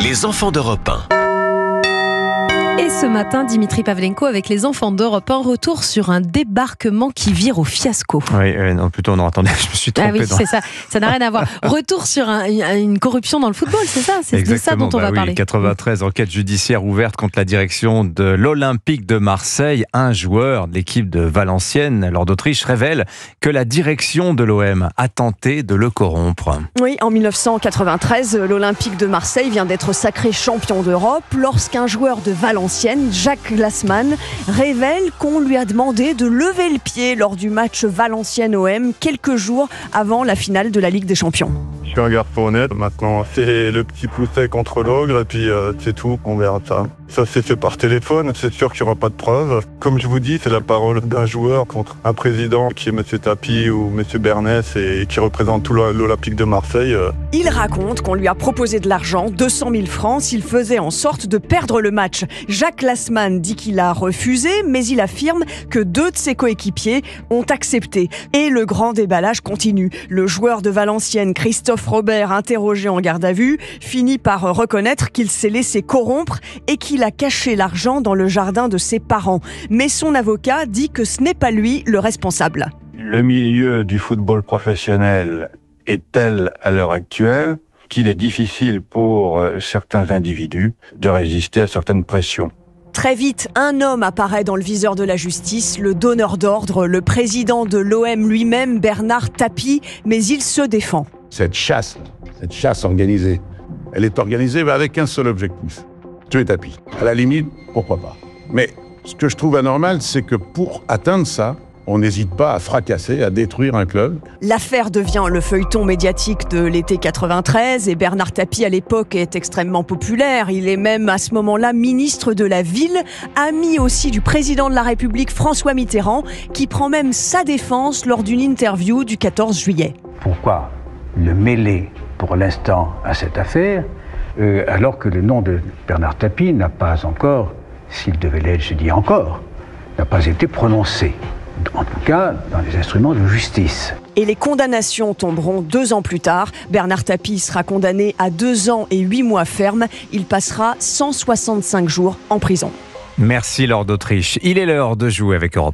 Les enfants d'Europe 1. Et ce matin, Dimitri Pavlenko avec les enfants d'Europe 1, retour sur un débarquement qui vire au fiasco. Oui, non, plutôt non, attendez, je me suis trompé. Ah oui, c'est ça, ça n'a rien à voir. Retour sur une corruption dans le football, c'est ça? C'est de ça dont on va parler. 93, enquête judiciaire ouverte contre la direction de l'Olympique de Marseille. Un joueur de l'équipe de Valenciennes, lors d'Autriche, révèle que la direction de l'OM a tenté de le corrompre. Oui, en 1993, l'Olympique de Marseille vient d'être sacré champion d'Europe lorsqu'un joueur de Valenciennes, Jacques Glassman, révèle qu'on lui a demandé de lever le pied lors du match Valenciennes-OM quelques jours avant la finale de la Ligue des Champions. Je suis un garçon honnête, maintenant c'est le petit pousset contre l'ogre et puis c'est tout, on verra ça. Ça s'est fait par téléphone, c'est sûr qu'il n'y aura pas de preuves. Comme je vous dis, c'est la parole d'un joueur contre un président qui est M. Tapie ou M. Bernès et qui représente tout l'Olympique de Marseille. Il raconte qu'on lui a proposé de l'argent, 200 000 francs, s'il faisait en sorte de perdre le match. Jacques Glassman dit qu'il a refusé, mais il affirme que 2 de ses coéquipiers ont accepté. Et le grand déballage continue. Le joueur de Valenciennes, Christophe Robert, interrogé en garde à vue, finit par reconnaître qu'il s'est laissé corrompre et qu'il a caché l'argent dans le jardin de ses parents. Mais son avocat dit que ce n'est pas lui le responsable. Le milieu du football professionnel est tel à l'heure actuelle qu'il est difficile pour certains individus de résister à certaines pressions. Très vite, un homme apparaît dans le viseur de la justice, le donneur d'ordre, le président de l'OM lui-même, Bernard Tapie, mais il se défend. Cette chasse organisée, elle est organisée avec un seul objectif, tuer Tapie. À la limite, pourquoi pas. Mais ce que je trouve anormal, c'est que pour atteindre ça, on n'hésite pas à fracasser, à détruire un club. L'affaire devient le feuilleton médiatique de l'été 93 et Bernard Tapie à l'époque est extrêmement populaire. Il est même à ce moment-là ministre de la Ville, ami aussi du président de la République François Mitterrand, qui prend même sa défense lors d'une interview du 14 juillet. Pourquoi le mêler pour l'instant à cette affaire alors que le nom de Bernard Tapie n'a pas encore, s'il devait l'être, je dis encore, n'a pas été prononcé. En tout cas, dans les instruments de justice. Et les condamnations tomberont 2 ans plus tard. Bernard Tapie sera condamné à 2 ans et 8 mois ferme. Il passera 165 jours en prison. Merci Laure d'Autriche. Il est l'heure de jouer avec Europe.